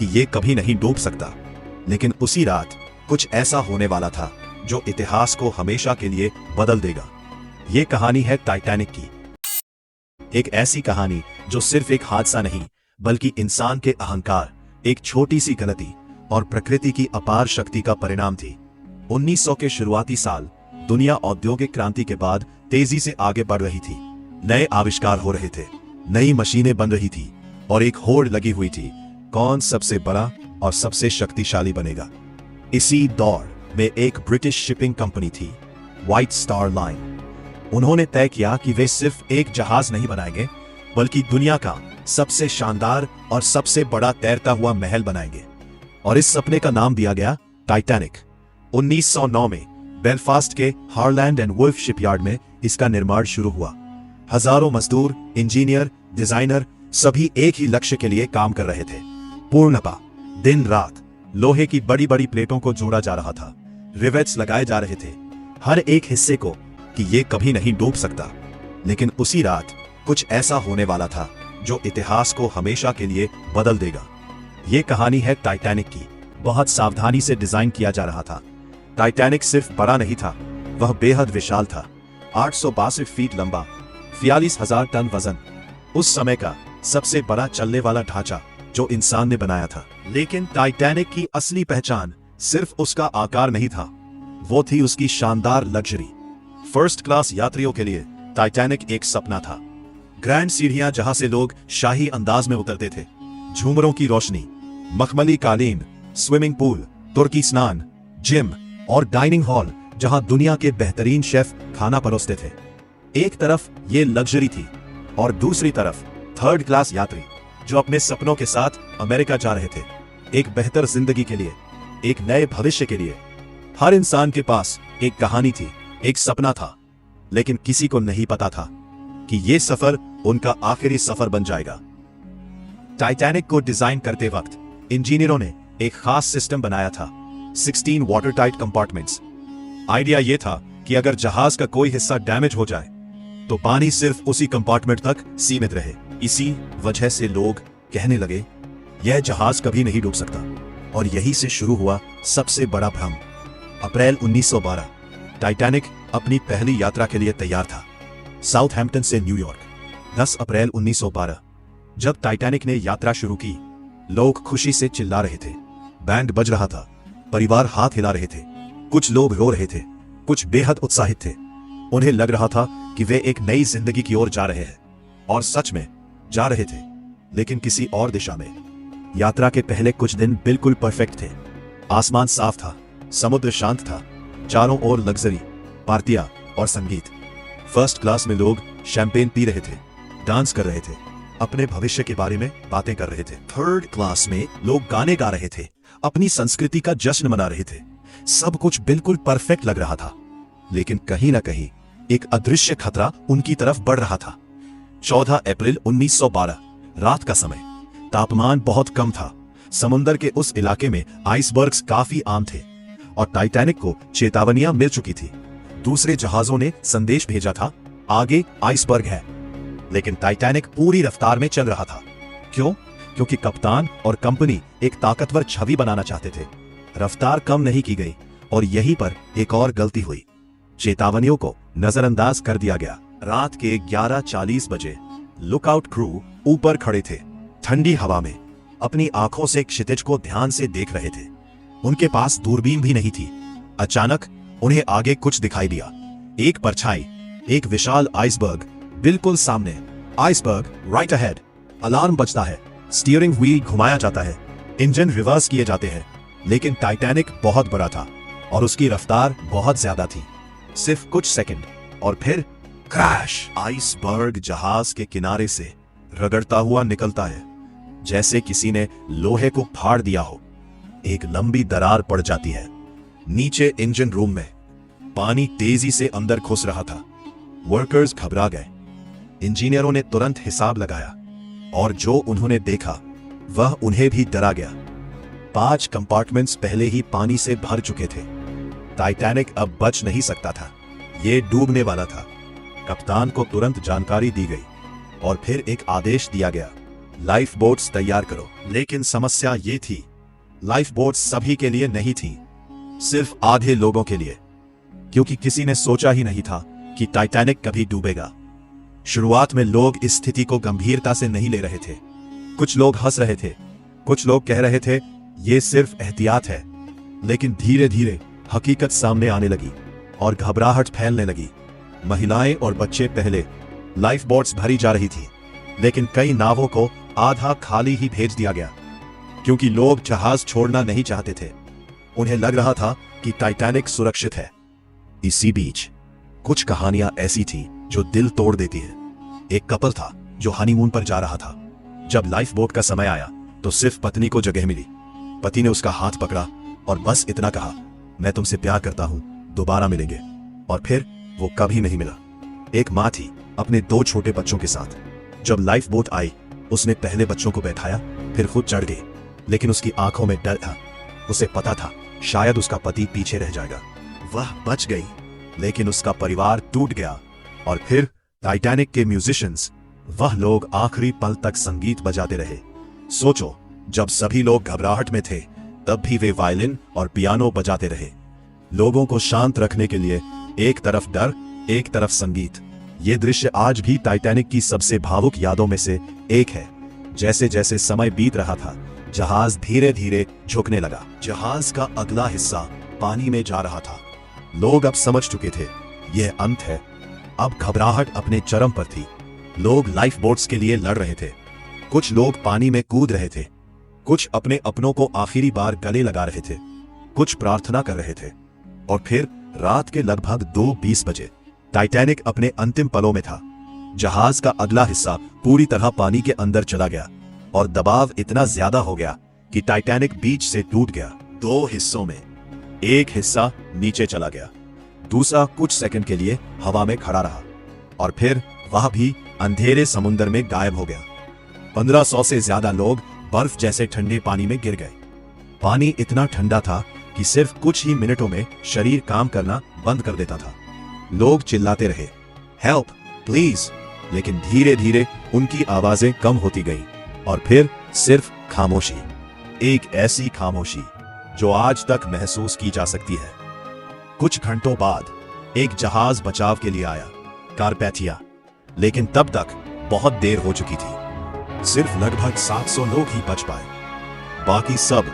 कि ये कभी नहीं डूब सकता। लेकिन उसी रात कुछ ऐसा होने वाला था जो इतिहास को हमेशा के लिए बदल देगा। ये कहानी है टाइटैनिक की। एक ऐसी कहानी जो सिर्फ एक हादसा नहीं बल्कि इंसान के अहंकार, एक छोटी सी गलती और प्रकृति की अपार शक्ति का परिणाम थी। 1900 के शुरुआती साल दुनिया औद्योगिक क्रांति के बाद तेजी से आगे बढ़ रही थी। नए आविष्कार हो रहे थे, नई मशीनें बन रही थी और एक होड़ लगी हुई थी, कौन सबसे बड़ा और सबसे शक्तिशाली बनेगा। इसी दौर में एक ब्रिटिश शिपिंग कंपनी थी, व्हाइट स्टार लाइन। उन्होंने तय किया कि वे सिर्फ एक जहाज नहीं बनाएंगे बल्कि दुनिया का सबसे शानदार और सबसे बड़ा तैरता हुआ महल बनाएंगे। और इस सपने का नाम दिया गया टाइटैनिक। 1909 में बेलफास्ट के हारलैंड एंड वुल्फ शिपयार्ड में इसका निर्माण शुरू हुआ। हजारों मजदूर, इंजीनियर, डिजाइनर सभी एक ही लक्ष्य के लिए काम कर रहे थे, पूर्णता। दिन रात लोहे की बड़ी बड़ी प्लेटों को जोड़ा जा रहा था, रिवेट्स लगाए जा रहे थे हर एक हिस्से को कि ये कभी नहीं डूब सकता। लेकिन उसी रात कुछ ऐसा होने वाला था जो इतिहास को हमेशा के लिए बदल देगा। ये कहानी है टाइटैनिक की। बहुत सावधानी से डिजाइन किया जा रहा था। टाइटैनिक सिर्फ बड़ा नहीं था, वह बेहद विशाल था। 862 फीट लंबा, 42,000 टन वजन, उस समय का सबसे बड़ा चलने वाला ढांचा जो इंसान ने बनाया था। लेकिन टाइटैनिक की असली पहचान सिर्फ उसका आकार नहीं था, वो थी उसकी शानदार लग्जरी। फर्स्ट क्लास यात्रियों के लिए टाइटैनिक एक सपना था। ग्रैंड सीढ़ियां जहां से लोग शाही अंदाज में उतरते थे, झूमरों की रोशनी, मखमली कालीन, स्विमिंग पूल, तुर्की स्नान, जिम और डाइनिंग हॉल जहां दुनिया के बेहतरीन शेफ खाना परोसते थे। एक तरफ ये लग्जरी थी और दूसरी तरफ थर्ड क्लास यात्री जो अपने सपनों के साथ अमेरिका जा रहे थे, एक बेहतर जिंदगी के लिए, एक नए भविष्य के लिए। हर इंसान के पास एक कहानी थी, एक सपना था, लेकिन किसी को नहीं पता था कि यह सफर उनका आखिरी सफर बन जाएगा। टाइटैनिक को डिजाइन करते वक्त इंजीनियरों ने एक खास सिस्टम बनाया था, 16 वाटर टाइट कंपार्टमेंट्स। आइडिया यह था कि अगर जहाज का कोई हिस्सा डैमेज हो जाए तो पानी सिर्फ उसी कंपार्टमेंट तक सीमित रहे। इसी वजह से लोग कहने लगे यह जहाज कभी नहीं डूब सकता। और यहीं से शुरू हुआ सबसे बड़ा भ्रम। अप्रैल 1912 टाइटैनिक अपनी पहली यात्रा के लिए तैयार था, साउथहैम्पटन से न्यूयॉर्क। 10 अप्रैल 1912 जब टाइटैनिक ने यात्रा शुरू की, लोग खुशी से चिल्ला रहे थे, बैंड बज रहा था, परिवार हाथ हिला रहे थे, कुछ लोग रो रहे थे, कुछ बेहद उत्साहित थे। उन्हें लग रहा था कि वे एक नई जिंदगी की ओर जा रहे हैं, और सच में जा रहे थे, लेकिन किसी और दिशा में। यात्रा के पहले कुछ दिन बिल्कुल परफेक्ट थे। आसमान साफ था, समुद्र शांत था, चारों ओर लग्जरी, पार्टियां और संगीत। फर्स्ट क्लास में लोग शैंपेन पी रहे थे, डांस कर रहे थे, अपने भविष्य के बारे में बातें कर रहे थे। थर्ड क्लास में लोग गाने गा रहे थे, अपनी संस्कृति का जश्न मना रहे थे। सब कुछ बिल्कुल परफेक्ट लग रहा था, लेकिन कहीं ना कहीं एक अदृश्य खतरा उनकी तरफ बढ़ रहा था। 14 अप्रैल 1912 रात का समय, तापमान बहुत कम था। समुद्र के उस इलाके में आइसबर्ग्स काफी आम थे और टाइटैनिक को चेतावनियां मिल चुकी थी। दूसरे जहाजों ने संदेश भेजा था, आगे आइसबर्ग है। लेकिन टाइटैनिक पूरी रफ्तार में चल रहा था। क्यों? क्योंकि कप्तान और कंपनी एक ताकतवर छवि बनाना चाहते थे। रफ्तार कम नहीं की गई और यहीं पर एक और गलती हुई। चेतावनियों को नजरअंदाज कर दिया गया। रात के 11:40 बजे लुकआउट क्रू ऊपर खड़े थे, ठंडी हवा में, अपनी आंखों से क्षितिज को ध्यान से देख रहे थे। उनके पास दूरबीन भी नहीं थी। अचानक उन्हें आगे कुछ दिखाई दिया, एक परछाई, एक विशाल आइसबर्ग बिल्कुल सामने। Iceberg right ahead. अलार्म बजता है, स्टीयरिंग व्हील घुमाया जाता है, इंजन रिवर्स किए जाते हैं। लेकिन टाइटैनिक बहुत बड़ा था और उसकी रफ्तार बहुत ज्यादा थी। सिर्फ कुछ सेकंड और फिर क्रैश। आइसबर्ग जहाज के किनारे से रगड़ता हुआ निकलता है, जैसे किसी ने लोहे को फाड़ दिया हो। एक लंबी दरार पड़ जाती है। नीचे इंजन रूम में पानी तेजी से अंदर घुस रहा था। वर्कर्स घबरा गए। इंजीनियरों ने तुरंत हिसाब लगाया और जो उन्होंने देखा वह उन्हें भी डरा गया। 5 कंपार्टमेंट्स पहले ही पानी से भर चुके थे। टाइटैनिक अब बच नहीं सकता था, ये डूबने वाला था। कप्तान को तुरंत जानकारी दी गई और फिर एक आदेश दिया गया, लाइफ बोट्स तैयार करो। लेकिन समस्या ये थी, लाइफ बोट्स सभी के लिए नहीं थी, सिर्फ आधे लोगों के लिए, क्योंकि किसी ने सोचा ही नहीं था कि टाइटैनिक कभी डूबेगा। शुरुआत में लोग इस स्थिति को गंभीरता से नहीं ले रहे थे। कुछ लोग हंस रहे थे, कुछ लोग कह रहे थे ये सिर्फ एहतियात है। लेकिन धीरे धीरे हकीकत सामने आने लगी और घबराहट फैलने लगी। महिलाएं और बच्चे पहले लाइफ बोट्स भरी जा रही थी, लेकिन कई नावों को आधा खाली ही भेज दिया गया, क्योंकि लोग जहाज छोड़ना नहीं चाहते थे। उन्हें लग रहा था कि टाइटैनिक सुरक्षित है। इसी बीच कुछ कहानियां ऐसी थी जो दिल तोड़ देती है। एक कपल था जो हनीमून पर जा रहा था। जब लाइफ बोट का समय आया तो सिर्फ पत्नी को जगह मिली। पति ने उसका हाथ पकड़ा और बस इतना कहा, मैं तुमसे प्यार करता हूं, दोबारा मिलेंगे। और फिर वो कभी नहीं मिला। एक माँ थी अपने 2 छोटे बच्चों के साथ। जब लाइफ बोट आई, उसने पहले बच्चों को बैठाया, फिर खुद चढ़ गई। लेकिन उसकी आंखों में डर था। उसे पता था शायद उसका पति पीछे रह जाएगा। वह बच गई, लेकिन उसका परिवार टूट गया। और फिर टाइटैनिक के म्यूजिशियंस, वह लोग आखिरी पल तक संगीत बजाते रहे। सोचो, जब सभी लोग घबराहट में थे, तब भी वे वायलिन और पियानो बजाते रहे, लोगों को शांत रखने के लिए। एक तरफ डर, एक तरफ संगीत। ये दृश्य आज भी टाइटैनिक की सबसे भावुक यादों में से एक है। जैसे जैसे समय बीत रहा था, जहाज धीरे धीरे झुकने लगा। जहाज का अगला हिस्सा पानी में जा रहा था। लोग अब समझ चुके थे, यह अंत है। अब घबराहट अपने चरम पर थी। लोग लाइफ बोट्स के लिए लड़ रहे थे। कुछ लोग पानी में कूद रहे थे, कुछ अपने अपनों को आखिरी बार गले लगा रहे थे, कुछ प्रार्थना कर रहे थे। और फिर रात के लगभग 2:20 बजे टाइटैनिक अपने अंतिम पलों में था। जहाज का अगला हिस्सा पूरी तरह पानी के अंदर चला गया और दबाव इतना ज्यादा हो गया कि टाइटैनिक बीच से टूट गया। 2 हिस्सों में। एक हिस्सा नीचे चला गया, दूसरा कुछ सेकंड के लिए हवा में खड़ा रहा और फिर वह भी अंधेरे समुद्र में गायब हो गया। 1500 से ज्यादा लोग बर्फ जैसे ठंडे पानी में गिर गए। पानी इतना ठंडा था कि सिर्फ कुछ ही मिनटों में शरीर काम करना बंद कर देता था। लोग चिल्लाते रहे, हेल्प, प्लीज, लेकिन धीरे धीरे उनकी आवाजें कम होती गईं और फिर सिर्फ खामोशी। एक ऐसी खामोशी जो आज तक महसूस की जा सकती है। कुछ घंटों बाद एक जहाज बचाव के लिए आया, कारपैथिया, लेकिन तब तक बहुत देर हो चुकी थी। सिर्फ लगभग 700 लोग ही बच पाए। बाकी सब